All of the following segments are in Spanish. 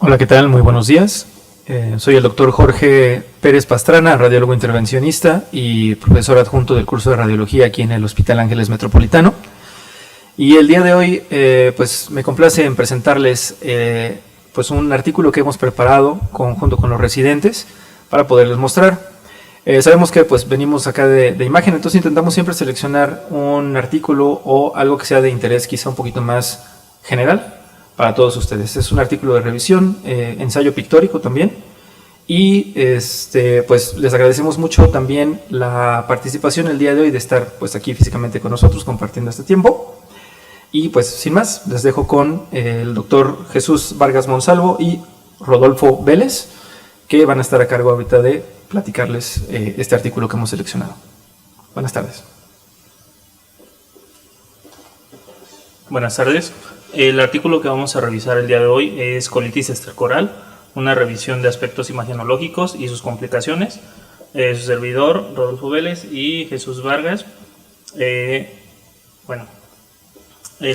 Hola, ¿qué tal? Muy buenos días. Soy el doctor Jorge Pérez Pastrana, radiólogo intervencionista y profesor adjunto del curso de radiología aquí en el Hospital Ángeles Metropolitano. Y el día de hoy pues me complace en presentarles pues un artículo que hemos preparado junto con los residentes para poderles mostrar. Sabemos que pues venimos acá de imagen, entonces intentamos siempre seleccionar un artículo o algo que sea de interés quizá un poquito más general para todos ustedes. Es un artículo de revisión, ensayo pictórico también, y pues les agradecemos mucho también la participación el día de hoy, de estar pues aquí físicamente con nosotros compartiendo este tiempo. Y pues sin más, les dejo con el doctor Jesús Vargas Monsalvo y Rodolfo Vélez, que van a estar a cargo ahorita de platicarles este artículo que hemos seleccionado. Buenas tardes. Buenas tardes. El artículo que vamos a revisar el día de hoy es colitis extracoral, una revisión de aspectos imagenológicos y sus complicaciones. Su servidor, Rodolfo Vélez y Jesús Vargas. El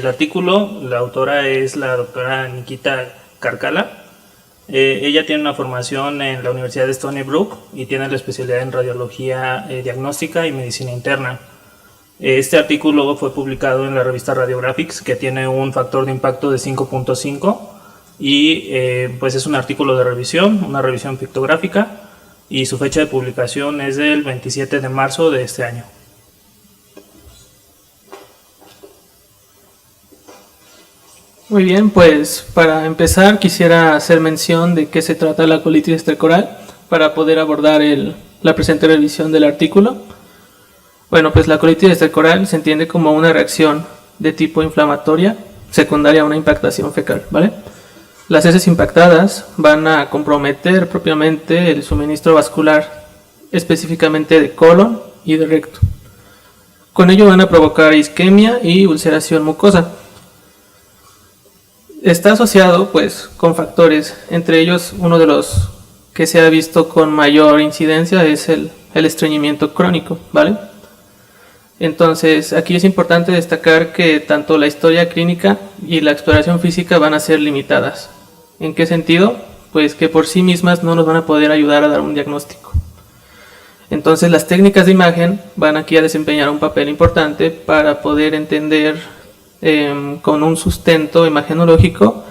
artículo, la autora es la doctora Nikita Karkala. Ella tiene una formación en la Universidad de Stony Brook y tiene la especialidad en radiología diagnóstica y medicina interna. Este artículo fue publicado en la revista Radiographics, que tiene un factor de impacto de 5.5 y pues es un artículo de revisión, una revisión pictográfica, y su fecha de publicación es del 27 de marzo de este año. Muy bien, pues para empezar quisiera hacer mención de qué se trata la colitis extracoral para poder abordar la presente revisión del artículo. Bueno, pues la colitis extracoral se entiende como una reacción de tipo inflamatoria secundaria a una impactación fecal, ¿vale? Las heces impactadas van a comprometer propiamente el suministro vascular, específicamente de colon y de recto. Con ello van a provocar isquemia y ulceración mucosa. Está asociado pues con factores, entre ellos uno de los que se ha visto con mayor incidencia es el estreñimiento crónico, ¿vale? Entonces aquí es importante destacar que tanto la historia clínica y la exploración física van a ser limitadas. ¿En qué sentido? Pues que por sí mismas no nos van a poder ayudar a dar un diagnóstico. Entonces las técnicas de imagen van aquí a desempeñar un papel importante para poder entender con un sustento imagenológico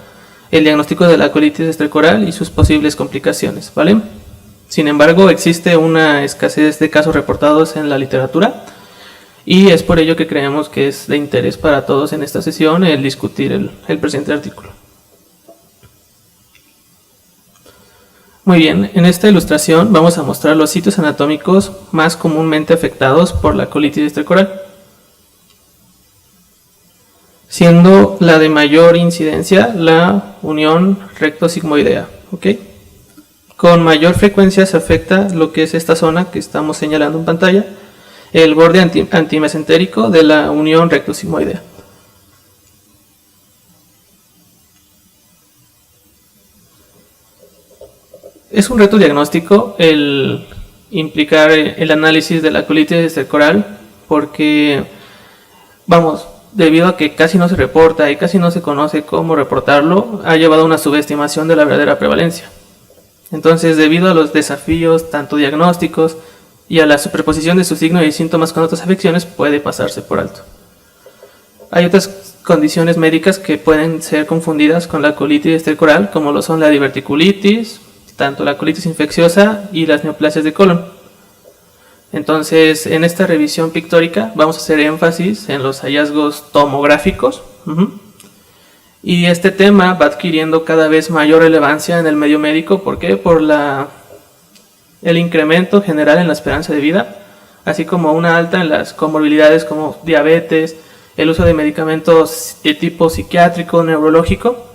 el diagnóstico de la colitis extracoral y sus posibles complicaciones, ¿vale? Sin embargo, existe una escasez de casos reportados en la literatura y es por ello que creemos que es de interés para todos en esta sesión el discutir el presente artículo. Muy bien, en esta ilustración vamos a mostrar los sitios anatómicos más comúnmente afectados por la colitis extracoral, siendo la de mayor incidencia la unión recto-sigmoidea, ¿ok? Con mayor frecuencia se afecta lo que es esta zona que estamos señalando en pantalla, el borde antimesentérico de la unión recto-sigmoidea. Es un reto diagnóstico el implicar el análisis de la colitis extracoral porque, debido a que casi no se reporta y casi no se conoce cómo reportarlo, ha llevado a una subestimación de la verdadera prevalencia. Entonces, debido a los desafíos tanto diagnósticos y a la superposición de su signo y síntomas con otras afecciones, puede pasarse por alto. Hay otras condiciones médicas que pueden ser confundidas con la colitis extracoral, como lo son la diverticulitis, tanto la colitis infecciosa y las neoplasias de colon. Entonces, en esta revisión pictórica vamos a hacer énfasis en los hallazgos tomográficos. Y este tema va adquiriendo cada vez mayor relevancia en el medio médico. ¿Por qué? Por el incremento general en la esperanza de vida, así como una alta en las comorbilidades como diabetes, el uso de medicamentos de tipo psiquiátrico, neurológico,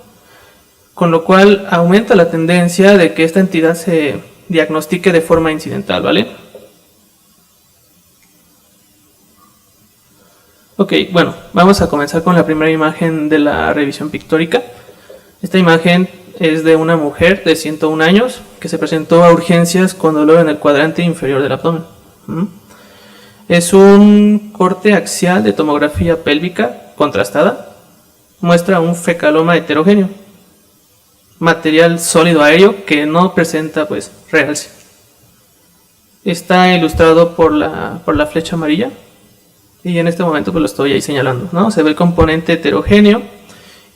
con lo cual aumenta la tendencia de que esta entidad se diagnostique de forma incidental, ¿vale? Ok, bueno, vamos a comenzar con la primera imagen de la revisión pictórica. Esta imagen es de una mujer de 101 años que se presentó a urgencias con dolor en el cuadrante inferior del abdomen. Es un corte axial de tomografía pélvica contrastada. Muestra un fecaloma heterogéneo. material sólido aéreo que no presenta pues realce. Está ilustrado por la flecha amarilla y en este momento pues lo estoy ahí señalando, ¿no? Se ve el componente heterogéneo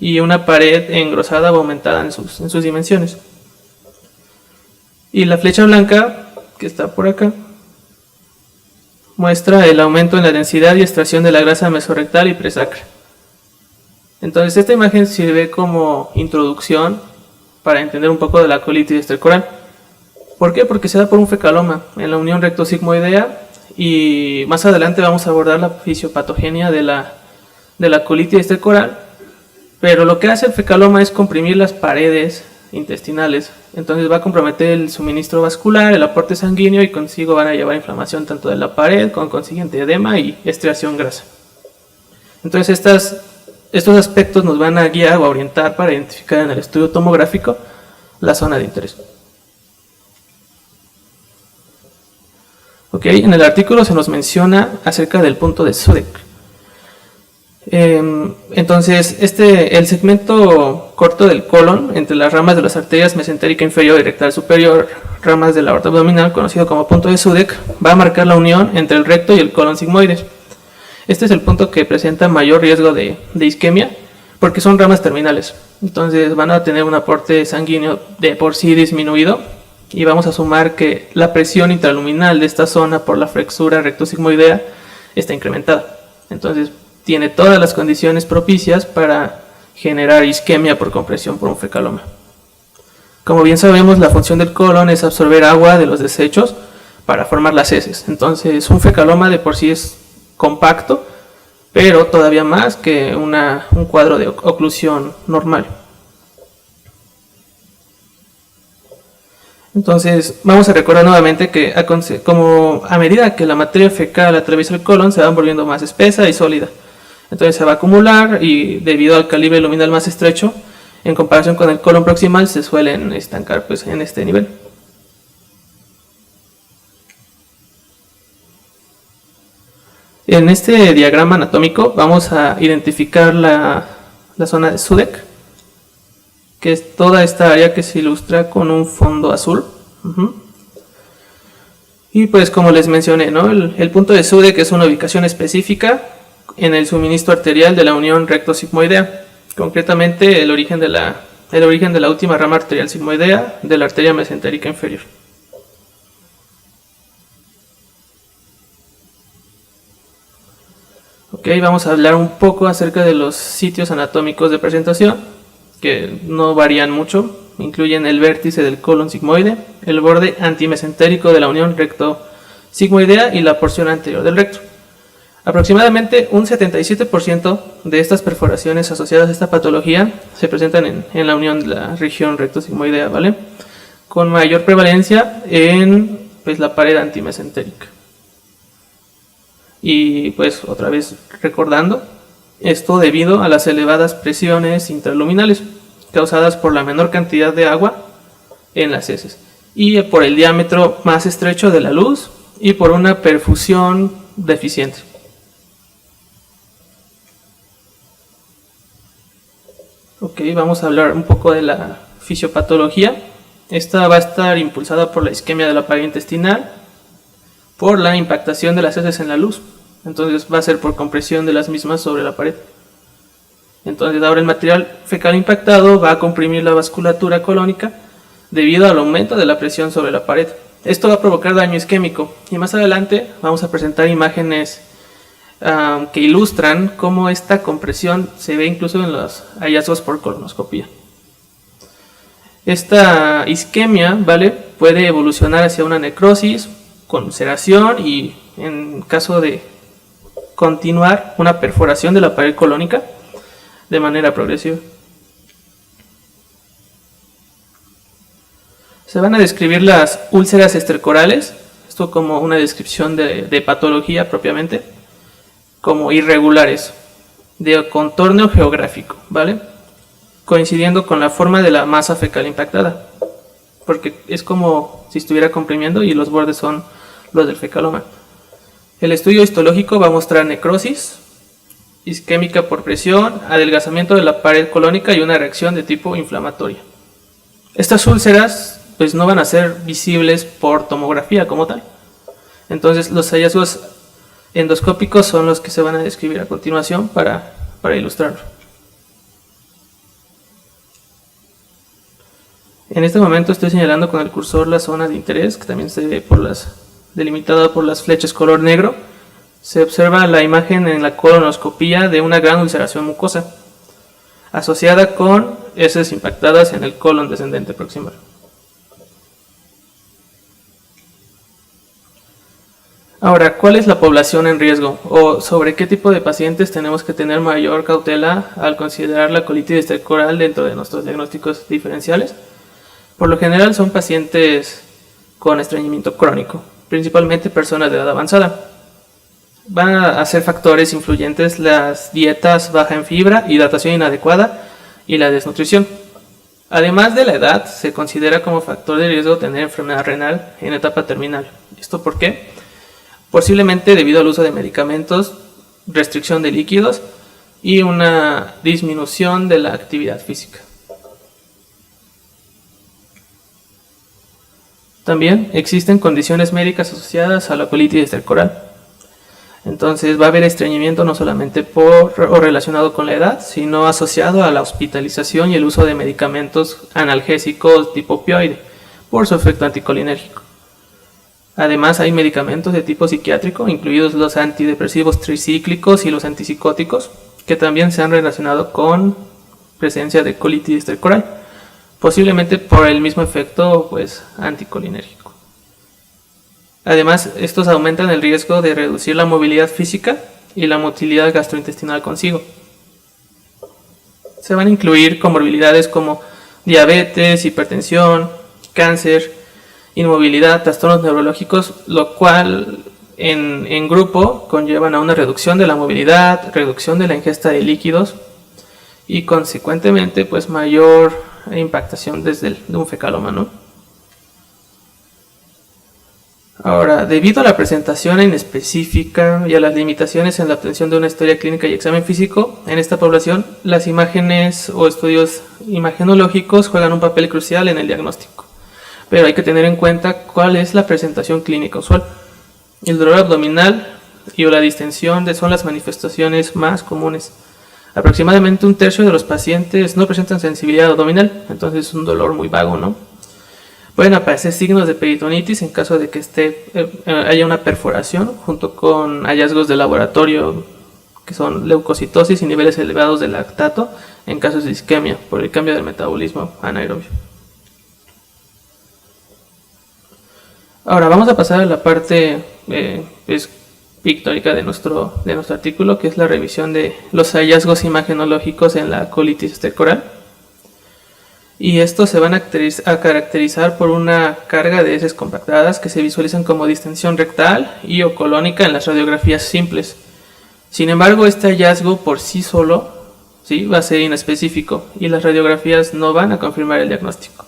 y una pared engrosada o aumentada en sus dimensiones. Y la flecha blanca, que está por acá, muestra el aumento en la densidad y extracción de la grasa mesorrectal y presacra. Entonces esta imagen sirve como introducción para entender un poco de la colitis estercoral. ¿Por qué? Porque se da por un fecaloma en la unión recto-sigmoidea y más adelante vamos a abordar la fisiopatogenia de la colitis estercoral, pero lo que hace el fecaloma es comprimir las paredes intestinales, entonces va a comprometer el suministro vascular, el aporte sanguíneo y consigo van a llevar inflamación tanto de la pared con consiguiente edema y estriación grasa. Entonces estos aspectos nos van a guiar o a orientar para identificar en el estudio tomográfico la zona de interés. Okay, en el artículo se nos menciona acerca del punto de Sudeck. Entonces, el segmento corto del colon, entre las ramas de las arterias mesentérica inferior y rectal superior, ramas de la aorta abdominal, conocido como punto de Sudeck, va a marcar la unión entre el recto y el colon sigmoides. Este es el punto que presenta mayor riesgo de isquemia, porque son ramas terminales. Entonces van a tener un aporte sanguíneo de por sí disminuido, y vamos a sumar que la presión intraluminal de esta zona por la flexura rectosigmoidea está incrementada. Entonces tiene todas las condiciones propicias para generar isquemia por compresión por un fecaloma. Como bien sabemos, la función del colon es absorber agua de los desechos para formar las heces. Entonces un fecaloma de por sí es compacto, pero todavía más que un cuadro de oclusión normal. Entonces vamos a recordar nuevamente que como a medida que la materia fecal atraviesa el colon se va volviendo más espesa y sólida. Entonces se va a acumular y debido al calibre luminal más estrecho, en comparación con el colon proximal, se suelen estancar pues, en este nivel. En este diagrama anatómico vamos a identificar la zona de Sudeck, que es toda esta área que se ilustra con un fondo azul. Y pues como les mencioné, ¿no? el punto de Sudeck es una ubicación específica en el suministro arterial de la unión recto-sigmoidea, concretamente el origen de la última rama arterial sigmoidea de la arteria mesentérica inferior. Ok, vamos a hablar un poco acerca de los sitios anatómicos de presentación, que no varían mucho. Incluyen el vértice del colon sigmoide, el borde antimesentérico de la unión recto-sigmoidea y la porción anterior del recto. Aproximadamente un 77% de estas perforaciones asociadas a esta patología se presentan en la unión de la región recto-sigmoidea, ¿vale? Con mayor prevalencia en pues, la pared antimesentérica. Y pues otra vez recordando, esto debido a las elevadas presiones intraluminales causadas por la menor cantidad de agua en las heces y por el diámetro más estrecho de la luz y por una perfusión deficiente. Ok, vamos a hablar un poco de la fisiopatología. Esta va a estar impulsada por la isquemia de la pared intestinal, por la impactación de las heces en la luz. Entonces va a ser por compresión de las mismas sobre la pared. Entonces ahora el material fecal impactado va a comprimir la vasculatura colónica debido al aumento de la presión sobre la pared. Esto va a provocar daño isquémico y más adelante vamos a presentar imágenes que ilustran cómo esta compresión se ve incluso en los hallazgos por colonoscopía. Esta isquemia, ¿vale?, puede evolucionar hacia una necrosis con ulceración y en caso de continuar una perforación de la pared colónica de manera progresiva. Se van a describir las úlceras estercorales, esto como una descripción de patología propiamente, como irregulares, de contorno geográfico, ¿vale?, coincidiendo con la forma de la masa fecal impactada, porque es como si estuviera comprimiendo y los bordes son los del fecaloma. El estudio histológico va a mostrar necrosis, isquémica por presión, adelgazamiento de la pared colónica y una reacción de tipo inflamatoria. Estas úlceras pues no van a ser visibles por tomografía como tal. Entonces los hallazgos endoscópicos son los que se van a describir a continuación para ilustrarlo. En este momento estoy señalando con el cursor la zona de interés, que también se ve delimitada por las flechas color negro. Se observa la imagen en la colonoscopía de una gran ulceración mucosa, asociada con heces impactadas en el colon descendente proximal. Ahora, ¿cuál es la población en riesgo? ¿O sobre qué tipo de pacientes tenemos que tener mayor cautela al considerar la colitis esterocoral dentro de nuestros diagnósticos diferenciales? Por lo general son pacientes con estreñimiento crónico, principalmente personas de edad avanzada. Van a ser factores influyentes las dietas baja en fibra, hidratación inadecuada y la desnutrición. Además de la edad, se considera como factor de riesgo tener enfermedad renal en etapa terminal. ¿Esto por qué? Posiblemente debido al uso de medicamentos, restricción de líquidos y una disminución de la actividad física. También existen condiciones médicas asociadas a la colitis esterocoral. Entonces va a haber estreñimiento no solamente relacionado con la edad, sino asociado a la hospitalización y el uso de medicamentos analgésicos tipo opioide por su efecto anticolinérgico. Además hay medicamentos de tipo psiquiátrico, incluidos los antidepresivos tricíclicos y los antipsicóticos, que también se han relacionado con presencia de colitis esterocoral, posiblemente por el mismo efecto anticolinérgico. Además, estos aumentan el riesgo de reducir la movilidad física y la motilidad gastrointestinal consigo. Se van a incluir comorbilidades como diabetes, hipertensión, cáncer, inmovilidad, trastornos neurológicos, lo cual en grupo conllevan a una reducción de la movilidad, reducción de la ingesta de líquidos y consecuentemente mayor impactación de un fecaloma, ¿no? Ahora, debido a la presentación inespecífica y a las limitaciones en la obtención de una historia clínica y examen físico, en esta población las imágenes o estudios imagenológicos juegan un papel crucial en el diagnóstico. Pero hay que tener en cuenta cuál es la presentación clínica usual. El dolor abdominal y o la distensión son las manifestaciones más comunes. Aproximadamente un tercio de los pacientes no presentan sensibilidad abdominal, entonces es un dolor muy vago, ¿no? Pueden aparecer signos de peritonitis en caso de que haya una perforación, junto con hallazgos de laboratorio que son leucocitosis y niveles elevados de lactato en casos de isquemia por el cambio del metabolismo anaerobio. Ahora vamos a pasar a la parte pictórica de nuestro artículo, que es la revisión de los hallazgos imagenológicos en la colitis esterocoral. Y estos se van a caracterizar por una carga de heces compactadas que se visualizan como distensión rectal y o colónica en las radiografías simples. Sin embargo, este hallazgo por sí solo va a ser inespecífico y las radiografías no van a confirmar el diagnóstico.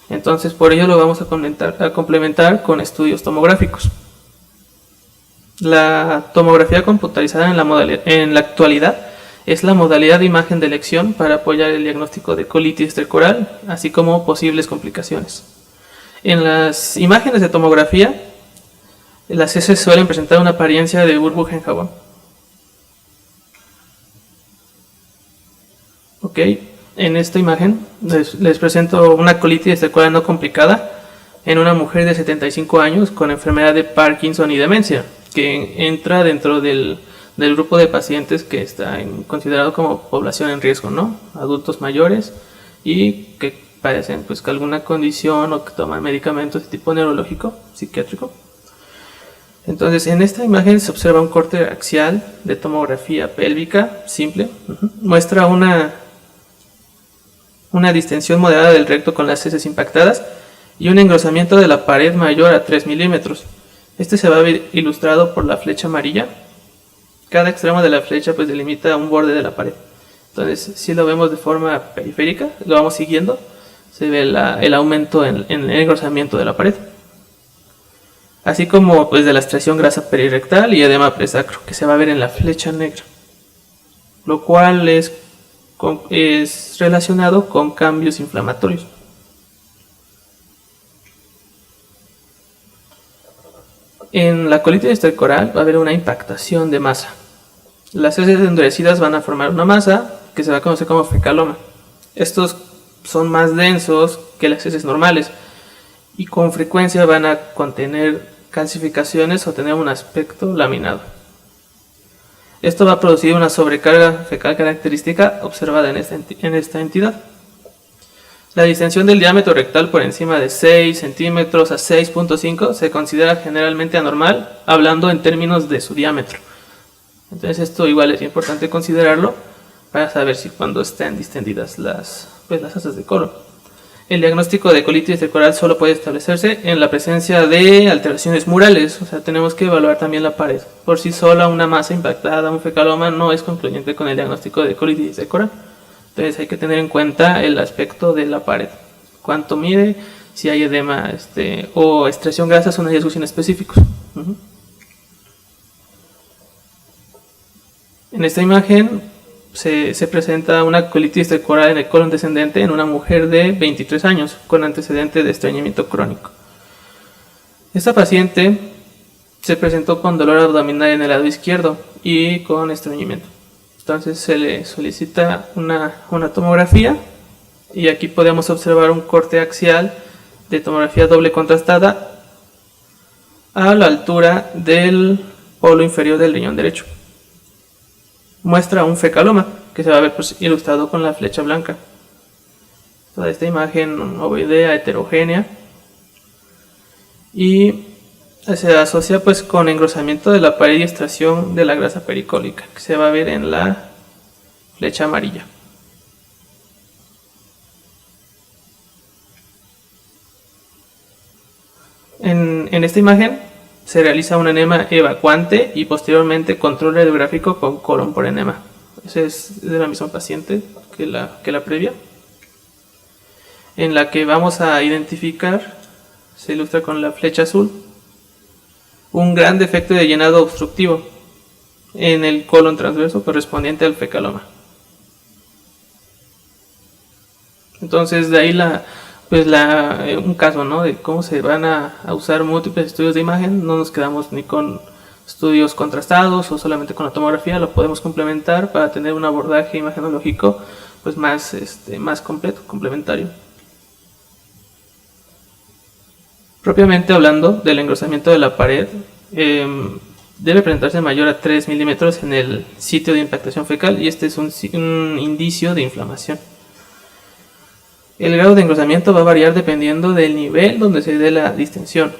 Entonces, por ello lo vamos a complementar con estudios tomográficos. La tomografía computarizada en la actualidad es la modalidad de imagen de elección para apoyar el diagnóstico de colitis esterocoral, así como posibles complicaciones. En las imágenes de tomografía, las heces suelen presentar una apariencia de burbuja en jabón. Ok, en esta imagen les presento una colitis esterocoral no complicada en una mujer de 75 años con enfermedad de Parkinson y demencia, que entra dentro del grupo de pacientes que está considerado como población en riesgo, ¿no? Adultos mayores y que padecen que alguna condición o que toman medicamentos de tipo neurológico, psiquiátrico. Entonces, en esta imagen se observa un corte axial de tomografía pélvica simple. Muestra una distensión moderada del recto con las heces impactadas y un engrosamiento de la pared mayor a 3 milímetros. Este se va a ver ilustrado por la flecha amarilla. Cada extremo de la flecha delimita un borde de la pared. Entonces, si lo vemos de forma periférica, lo vamos siguiendo, se ve el aumento en el engrosamiento de la pared. Así como de la excreción grasa perirectal y edema presacro, que se va a ver en la flecha negra, lo cual es relacionado con cambios inflamatorios. En la colitis estercoral va a haber una impactación de masa. Las heces endurecidas van a formar una masa que se va a conocer como fecaloma. Estos son más densos que las heces normales y con frecuencia van a contener calcificaciones o tener un aspecto laminado. Esto va a producir una sobrecarga fecal característica observada en esta entidad. La distensión del diámetro rectal por encima de 6 centímetros a 6.5 se considera generalmente anormal, hablando en términos de su diámetro. Entonces esto igual es importante considerarlo para saber si cuando están distendidas las asas de colon. El diagnóstico de colitis estercoral solo puede establecerse en la presencia de alteraciones murales, o sea, tenemos que evaluar también la pared. Por sí sola una masa impactada, un fecaloma, no es concluyente con el diagnóstico de colitis estercoral. Entonces hay que tener en cuenta el aspecto de la pared, cuánto mide, si hay edema o extracción grasa, son hallazgos inespecíficos. En esta imagen se presenta una colitis estercoral en el colon descendente en una mujer de 23 años con antecedente de estreñimiento crónico. Esta paciente se presentó con dolor abdominal en el lado izquierdo y con estreñimiento. Entonces se le solicita una tomografía y aquí podemos observar un corte axial de tomografía doble contrastada a la altura del polo inferior del riñón derecho. Muestra un fecaloma que se va a ver ilustrado con la flecha blanca. Toda esta imagen ovoidea heterogénea y se asocia pues con engrosamiento de la pared y extracción de la grasa pericólica que se va a ver en la flecha amarilla. En esta imagen se realiza un enema evacuante y posteriormente control radiográfico con colon por enema. Ese es de la misma paciente que la previa, en la que vamos a identificar, se ilustra con la flecha azul, un gran defecto de llenado obstructivo en el colon transverso correspondiente al fecaloma. Entonces de ahí un caso, ¿no?, de cómo se van a usar múltiples estudios de imagen. No nos quedamos ni con estudios contrastados o solamente con la tomografía, lo podemos complementar para tener un abordaje imagenológico pues más completo, complementario. Propiamente hablando del engrosamiento de la pared, debe presentarse mayor a 3 milímetros en el sitio de impactación fecal y este es un indicio de inflamación. El grado de engrosamiento va a variar dependiendo del nivel donde se dé la distensión.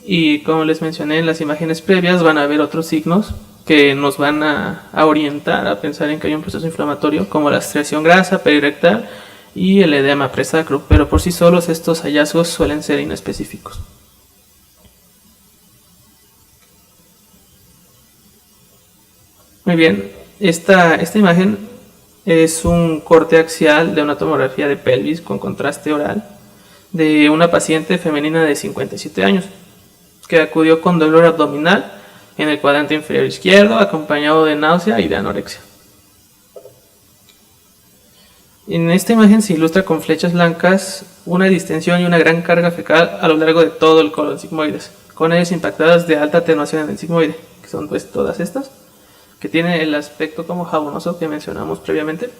Y como les mencioné en las imágenes previas, van a haber otros signos que nos van a orientar a pensar en que hay un proceso inflamatorio, como la extracción grasa perirectal y el edema presacro, pero por sí solos estos hallazgos suelen ser inespecíficos. Muy bien, esta imagen es un corte axial de una tomografía de pelvis con contraste oral de una paciente femenina de 57 años que acudió con dolor abdominal en el cuadrante inferior izquierdo, acompañado de náusea y de anorexia. En esta imagen se ilustra con flechas blancas una distensión y una gran carga fecal a lo largo de todo el colon sigmoides, con áreas impactadas de alta atenuación en el sigmoide, que son pues todas estas, que tienen el aspecto como jabonoso que mencionamos previamente.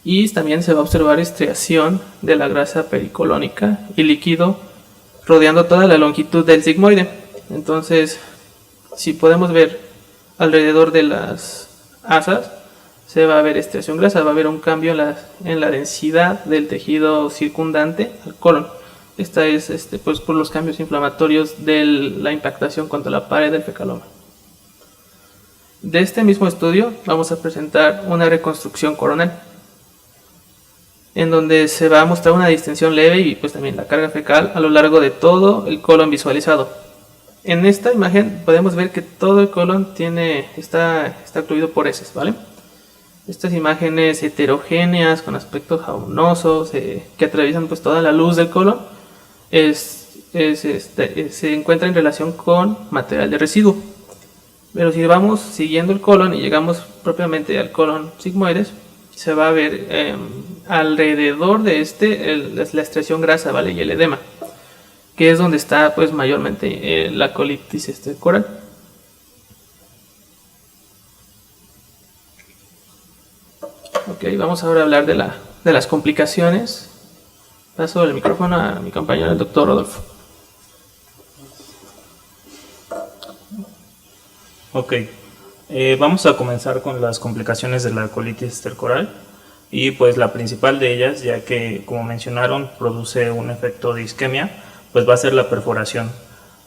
Y también se va a observar estriación de la grasa pericolónica y líquido rodeando toda la longitud del sigmoide. Entonces, si podemos ver alrededor de las asas, se va a ver estriación grasa, va a haber un cambio en la densidad del tejido circundante al colon. Esta es pues por los cambios inflamatorios de la impactación contra la pared del fecaloma. De este mismo estudio vamos a presentar una reconstrucción coronal, en donde se va a mostrar una distensión leve y pues también la carga fecal a lo largo de todo el colon visualizado. En esta imagen podemos ver que todo el colon está ocluido por heces, ¿vale? Estas imágenes heterogéneas con aspectos jabonosos que atraviesan pues toda la luz del colon se encuentra en relación con material de residuo. Pero si vamos siguiendo el colon y llegamos propiamente al colon sigmoides, se va a ver alrededor de la extracción grasa, ¿vale?, y el edema, que es donde está pues mayormente la colitis coral. Ok, vamos ahora a hablar de las complicaciones. Paso el micrófono a mi compañero, el doctor Rodolfo. Ok, vamos a comenzar con las complicaciones de la colitis estercoral, y pues la principal de ellas, ya que como mencionaron produce un efecto de isquemia, pues va a ser la perforación.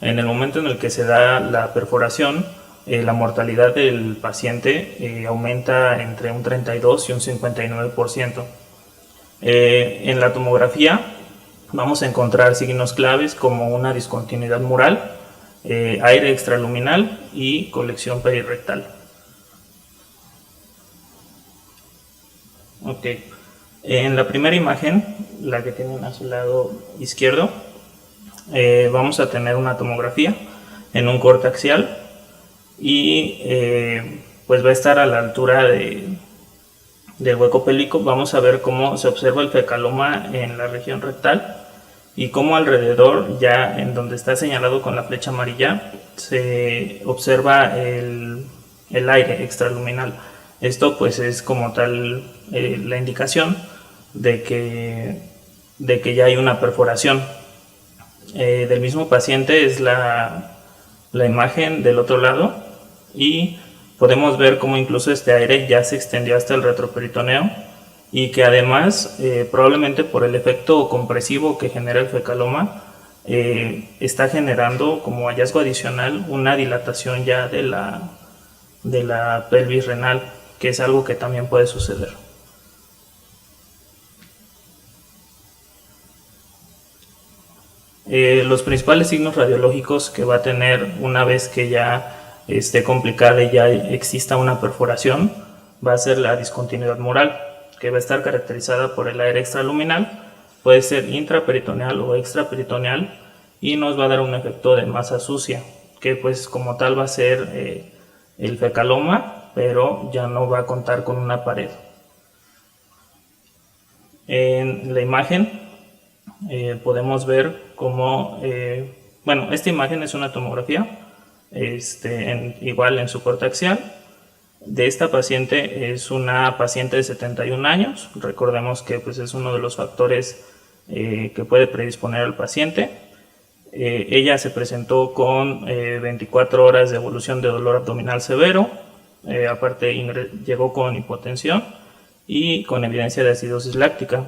En el momento en el que se da la perforación, la mortalidad del paciente aumenta entre un 32 y un 59%. En la tomografía vamos a encontrar signos claves como una discontinuidad mural, aire extraluminal y colección perirectal. Ok, en la primera imagen, la que tienen a su lado izquierdo, vamos a tener una tomografía en un corte axial y pues va a estar a la altura del hueco pélvico. Vamos a ver cómo se observa el fecaloma en la región rectal y cómo alrededor, ya en donde está señalado con la flecha amarilla, se observa el aire extraluminal. Esto pues es como tal la indicación de que ya hay una perforación. Del mismo paciente es la imagen del otro lado, y podemos ver cómo incluso este aire ya se extendió hasta el retroperitoneo, y que además probablemente por el efecto compresivo que genera el fecaloma está generando como hallazgo adicional una dilatación ya de la pelvis renal, que es algo que también puede suceder. Los principales signos radiológicos que va a tener una vez que ya esté complicada y ya exista una perforación va a ser la discontinuidad mural, que va a estar caracterizada por el aire extraluminal, puede ser intraperitoneal o extraperitoneal, y nos va a dar un efecto de masa sucia, que pues como tal va a ser el fecaloma, pero ya no va a contar con una pared. En la imagen podemos ver cómo, bueno, esta imagen es una tomografía, igual en su corte axial. De esta paciente es una paciente de 71 años, recordemos que pues, es uno de los factores que puede predisponer al paciente. Ella se presentó con 24 horas de evolución de dolor abdominal severo, aparte llegó con hipotensión y con evidencia de acidosis láctica.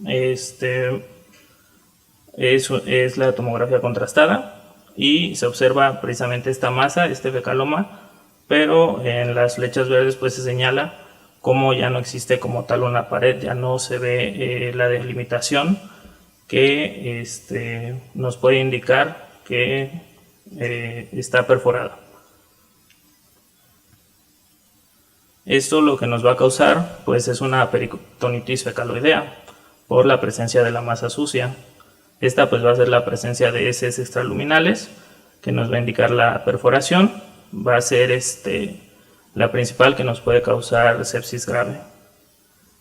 Es la tomografía contrastada y se observa precisamente esta masa, este fecaloma, pero en las flechas verdes pues se señala como ya no existe como tal una pared, ya no se ve la delimitación que nos puede indicar que está perforada. Esto lo que nos va a causar pues es una peritonitis fecaloidea por la presencia de la masa sucia. Esta pues va a ser la presencia de heces extraluminales que nos va a indicar la perforación. Va a ser la principal que nos puede causar sepsis grave.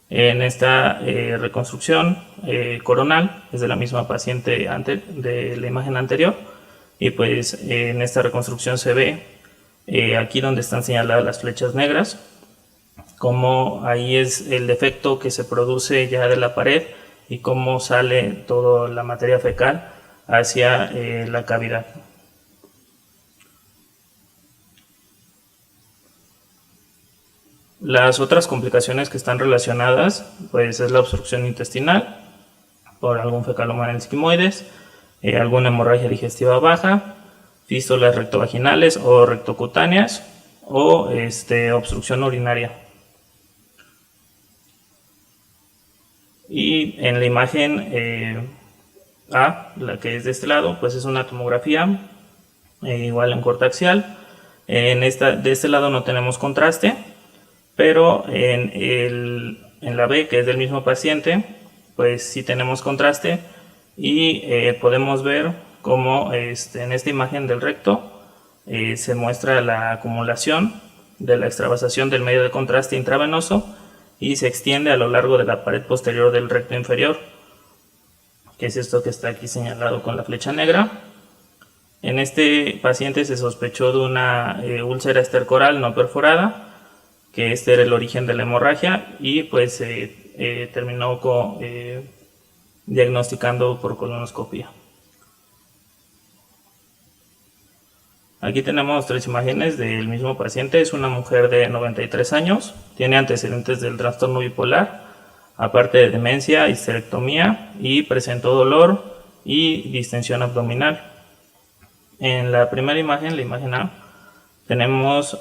En esta reconstrucción coronal es de la misma paciente de la imagen anterior, y pues en esta reconstrucción se ve aquí donde están señaladas las flechas negras, como ahí es el defecto que se produce ya de la pared y cómo sale toda la materia fecal hacia la cavidad. Las otras complicaciones que están relacionadas pues es la obstrucción intestinal por algún fecaloma en el sigmoides, alguna hemorragia digestiva baja, fístulas rectovaginales o rectocutáneas o obstrucción urinaria. Y en la imagen A, la que es de este lado, pues es una tomografía igual en corte axial. De este lado no tenemos contraste, pero en la B, que es del mismo paciente, pues sí tenemos contraste, y podemos ver cómo en esta imagen del recto se muestra la acumulación de la extravasación del medio de contraste intravenoso y se extiende a lo largo de la pared posterior del recto inferior. que es esto que está aquí señalado con la flecha negra. En este paciente se sospechó de una úlcera estercoral no perforada, que este era el origen de la hemorragia, y pues terminó diagnosticando por colonoscopia. Aquí tenemos 3 imágenes del mismo paciente. Es una mujer de 93 años, tiene antecedentes del trastorno bipolar, aparte de demencia, histerectomía, y presentó dolor y distensión abdominal. En la primera imagen, la imagen A, tenemos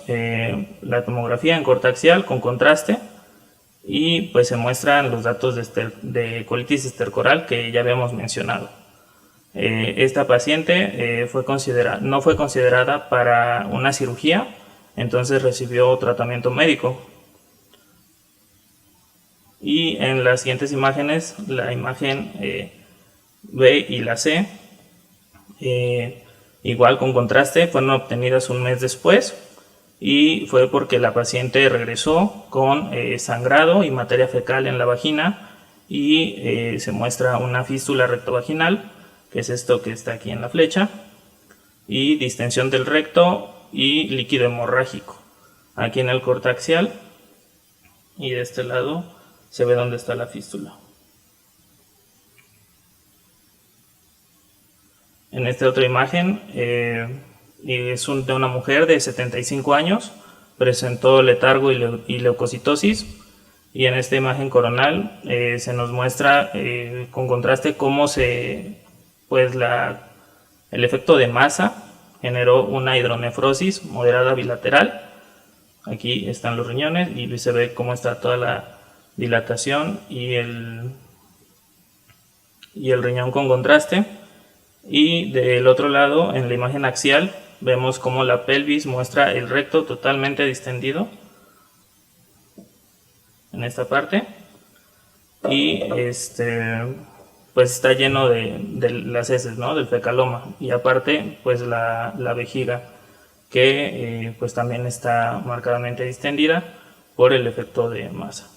la tomografía en corte axial con contraste, y pues se muestran los datos de colitis estercoral que ya habíamos mencionado. Esta paciente no fue considerada para una cirugía, entonces recibió tratamiento médico. Y en las siguientes imágenes, la imagen B y la C, igual con contraste, fueron obtenidas un mes después, y fue porque la paciente regresó con sangrado y materia fecal en la vagina, y se muestra una fístula rectovaginal, que es esto que está aquí en la flecha, y distensión del recto y líquido hemorrágico aquí en el corte axial, y de este lado se ve dónde está la fístula. En esta otra imagen es de una mujer de 75 años, presentó letargo y leucocitosis, y en esta imagen coronal se nos muestra con contraste cómo el efecto de masa generó una hidronefrosis moderada bilateral. Aquí están los riñones y se ve cómo está toda la dilatación y el riñón con contraste. Y del otro lado, en la imagen axial, vemos cómo la pelvis muestra el recto totalmente distendido en esta parte, y pues está lleno de las heces, ¿no?, del fecaloma, y aparte pues la vejiga, que pues también está marcadamente distendida por el efecto de masa.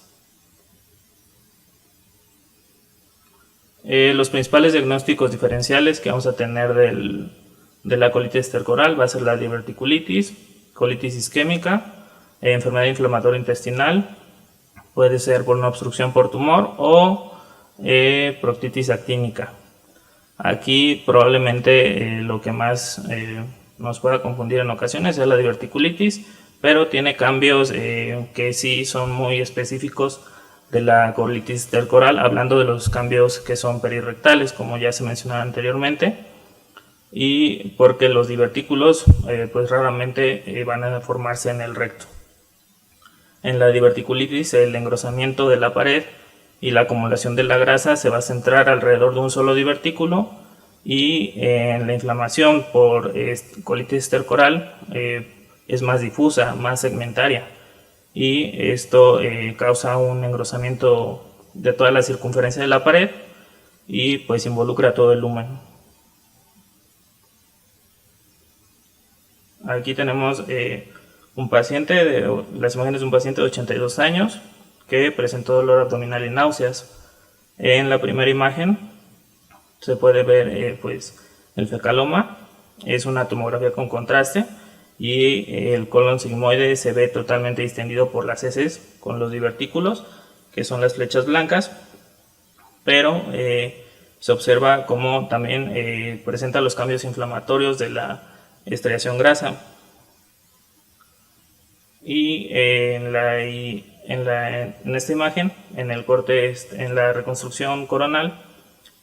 Los principales diagnósticos diferenciales que vamos a tener de la colitis estercoral va a ser la diverticulitis, colitis isquémica, enfermedad inflamatoria intestinal, puede ser por una obstrucción por tumor o proctitis actínica. Aquí probablemente lo que más nos pueda confundir en ocasiones es la diverticulitis, pero tiene cambios que sí son muy específicos de la colitis estercoral, hablando de los cambios que son perirrectales, como ya se mencionaba anteriormente, y porque los divertículos pues raramente van a formarse en el recto. En la diverticulitis, el engrosamiento de la pared y la acumulación de la grasa se va a centrar alrededor de un solo divertículo, y en la inflamación por colitis estercoral es más difusa, más segmentaria, y esto causa un engrosamiento de toda la circunferencia de la pared y pues involucra todo el lumen. Aquí tenemos un paciente, las imágenes de un paciente de 82 años que presentó dolor abdominal y náuseas. En la primera imagen se puede ver pues el fecaloma, es una tomografía con contraste, y el colon sigmoide se ve totalmente distendido por las heces con los divertículos, que son las flechas blancas, pero se observa cómo también presenta los cambios inflamatorios de la estriación grasa. Y en esta imagen, en el corte, en la reconstrucción coronal,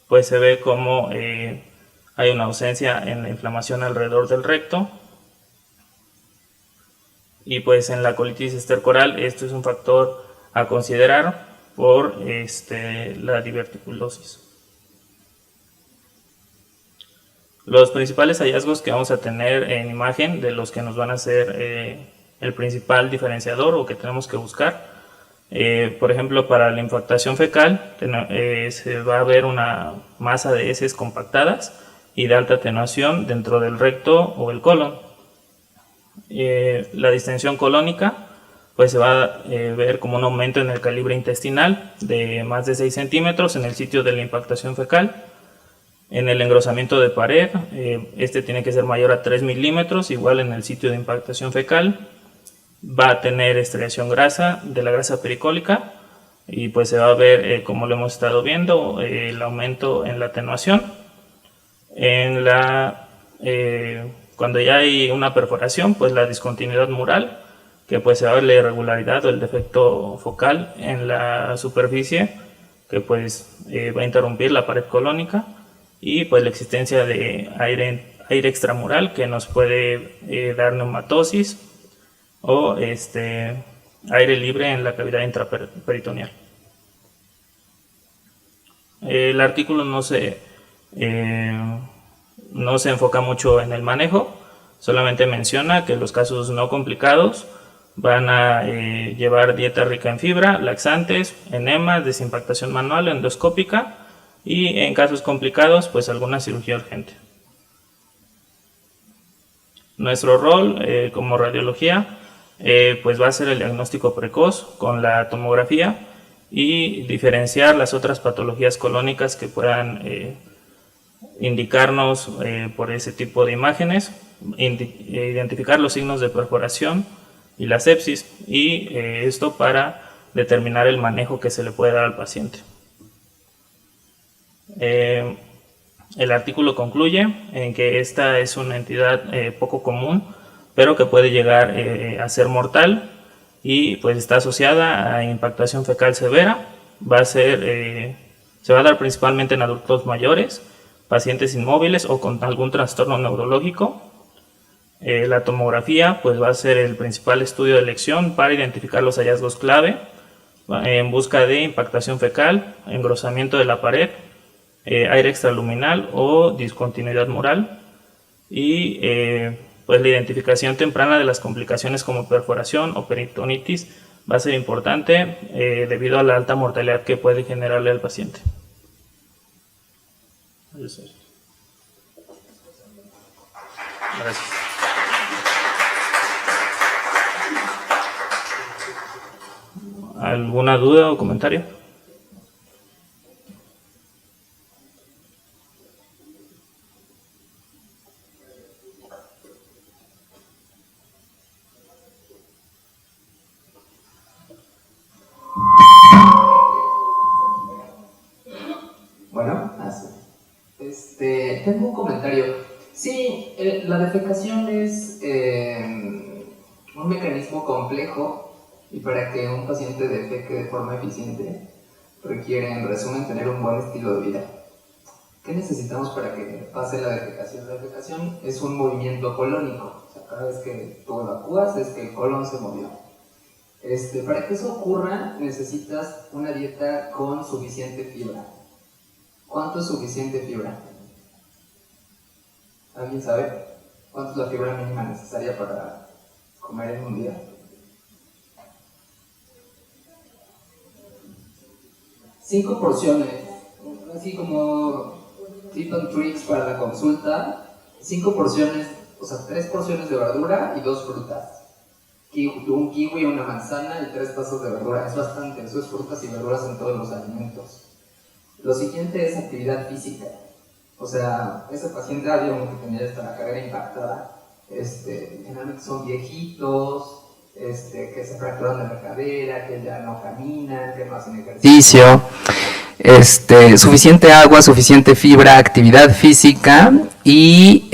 pues se ve cómo hay una ausencia en la inflamación alrededor del recto, y pues en la colitis estercoral esto es un factor a considerar por la diverticulosis. Los principales hallazgos que vamos a tener en imagen, de los que nos van a ser el principal diferenciador o que tenemos que buscar, por ejemplo, para la impactación fecal se va a ver una masa de heces compactadas y de alta atenuación dentro del recto o el colon. La distensión colónica pues se va a ver como un aumento en el calibre intestinal de más de 6 centímetros en el sitio de la impactación fecal, En el engrosamiento de pared, este tiene que ser mayor a 3 milímetros, igual en el sitio de impactación fecal. Va a tener estriación grasa de la grasa pericólica y pues se va a ver, como lo hemos estado viendo, el aumento en la atenuación. Cuando ya hay una perforación, pues la discontinuidad mural, que pues se va a ver la irregularidad o el defecto focal en la superficie, que pues va a interrumpir la pared colónica, y pues la existencia de aire extramural que nos puede dar neumatosis o aire libre en la cavidad intraperitoneal. El artículo no se enfoca mucho en el manejo, solamente menciona que los casos no complicados van a llevar dieta rica en fibra, laxantes, enemas, desimpactación manual, endoscópica, y en casos complicados pues alguna cirugía urgente. Nuestro rol como radiología pues va a ser el diagnóstico precoz con la tomografía y diferenciar las otras patologías colónicas que puedan indicarnos por ese tipo de imágenes, identificar los signos de perforación y la sepsis, y esto para determinar el manejo que se le puede dar al paciente. El artículo concluye en que esta es una entidad poco común, pero que puede llegar a ser mortal y pues está asociada a impactación fecal severa. Se va a dar principalmente en adultos mayores, pacientes inmóviles o con algún trastorno neurológico. La tomografía pues va a ser el principal estudio de elección para identificar los hallazgos clave en busca de impactación fecal, engrosamiento de la pared, aire extraluminal o discontinuidad mural, y pues la identificación temprana de las complicaciones como perforación o peritonitis va a ser importante debido a la alta mortalidad que puede generarle al paciente. Gracias. ¿Alguna duda o comentario? Bueno, tengo un comentario. Sí, la defecación es un mecanismo complejo, y para que un paciente defeque de forma eficiente requiere, en resumen, tener un buen estilo de vida. ¿Qué necesitamos para que pase la defecación? La defecación es un movimiento colónico. O sea, cada vez que tú evacúas es que el colon se movió. Para que eso ocurra necesitas una dieta con suficiente fibra. ¿Cuánto es suficiente fibra? ¿Alguien sabe? ¿Cuánto es la fibra mínima necesaria para comer en un día? 5 porciones, así como tip and tricks para la consulta. 5 porciones, o sea, 3 porciones de verdura y 2 frutas. Un kiwi, una manzana y 3 tazas de verdura. Es bastante, eso es frutas y verduras en todos los alimentos. Lo siguiente es actividad física. O sea, ese paciente había uno que tenía la cadera impactada. Generalmente son viejitos, que se fracturan de la cadera, que ya no caminan, que no hacen ejercicio. Suficiente agua, suficiente fibra, actividad física y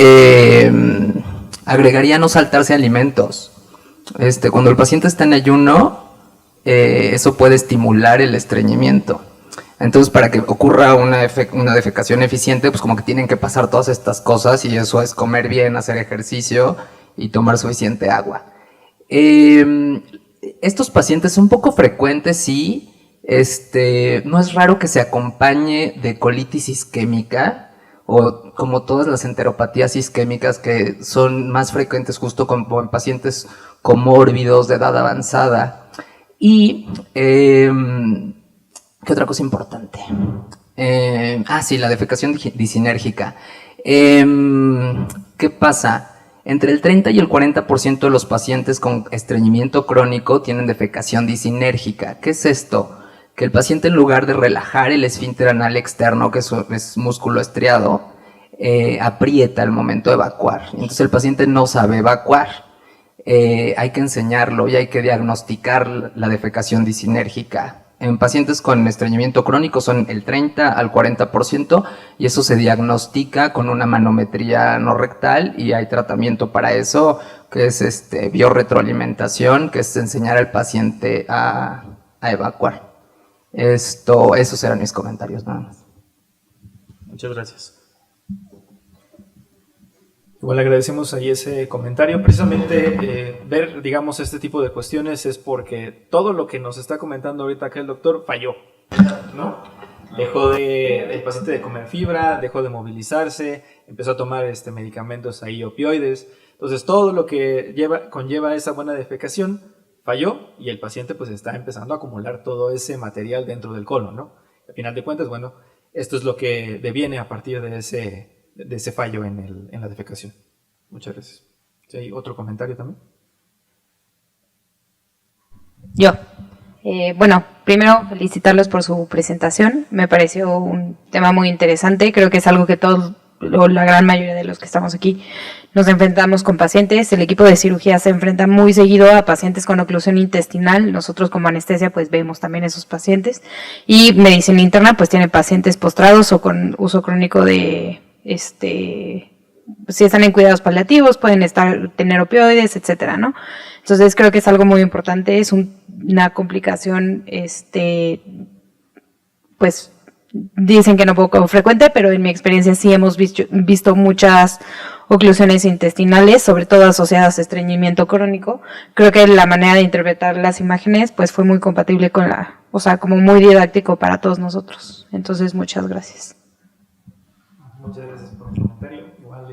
agregaría no saltarse alimentos. Cuando el paciente está en ayuno, eso puede estimular el estreñimiento. Entonces, para que ocurra una defecación eficiente, pues como que tienen que pasar todas estas cosas, y eso es comer bien, hacer ejercicio y tomar suficiente agua. Estos pacientes son poco frecuentes, sí. No es raro que se acompañe de colitis isquémica, o como todas las enteropatías isquémicas, que son más frecuentes justo como en pacientes comórbidos de edad avanzada. Y ¿qué otra cosa importante? Sí, la defecación disinérgica. ¿Qué pasa? Entre el 30 y el 40% de los pacientes con estreñimiento crónico tienen defecación disinérgica. ¿Qué es esto? que el paciente, en lugar de relajar el esfínter anal externo, que es músculo estriado, aprieta al momento de evacuar. Entonces el paciente no sabe evacuar. Hay que enseñarlo y hay que diagnosticar la defecación disinérgica. En pacientes con estreñimiento crónico son el 30 al 40%, y eso se diagnostica con una manometría no rectal, y hay tratamiento para eso, que es biorretroalimentación, que es enseñar al paciente a evacuar. Esos eran mis comentarios, nada más. Muchas gracias. Igual agradecemos ahí ese comentario. Precisamente ver, digamos, este tipo de cuestiones es porque todo lo que nos está comentando ahorita acá el doctor falló, ¿no? Dejó el paciente de comer fibra, dejó de movilizarse, empezó a tomar medicamentos ahí, opioides. Entonces todo lo que conlleva esa buena defecación falló, y el paciente pues está empezando a acumular todo ese material dentro del colon, ¿no? Al final de cuentas, bueno, esto es lo que deviene a partir de ese fallo en la defecación. Muchas gracias. ¿Sí hay otro comentario también? Yo. Bueno, primero felicitarlos por su presentación. Me pareció un tema muy interesante. Creo que es algo que todos, o la gran mayoría de los que estamos aquí, nos enfrentamos con pacientes. El equipo de cirugía se enfrenta muy seguido a pacientes con oclusión intestinal. Nosotros como anestesia pues vemos también esos pacientes. Y medicina interna pues tiene pacientes postrados o con uso crónico de si están en cuidados paliativos, pueden tener opioides, etcétera, ¿no? Entonces creo que es algo muy importante, es una complicación, pues dicen que no poco frecuente, pero en mi experiencia sí hemos visto muchas oclusiones intestinales, sobre todo asociadas a estreñimiento crónico. Creo que la manera de interpretar las imágenes pues fue muy compatible con como muy didáctico para todos nosotros. Entonces muchas gracias. Muchas gracias por el comentario. Igual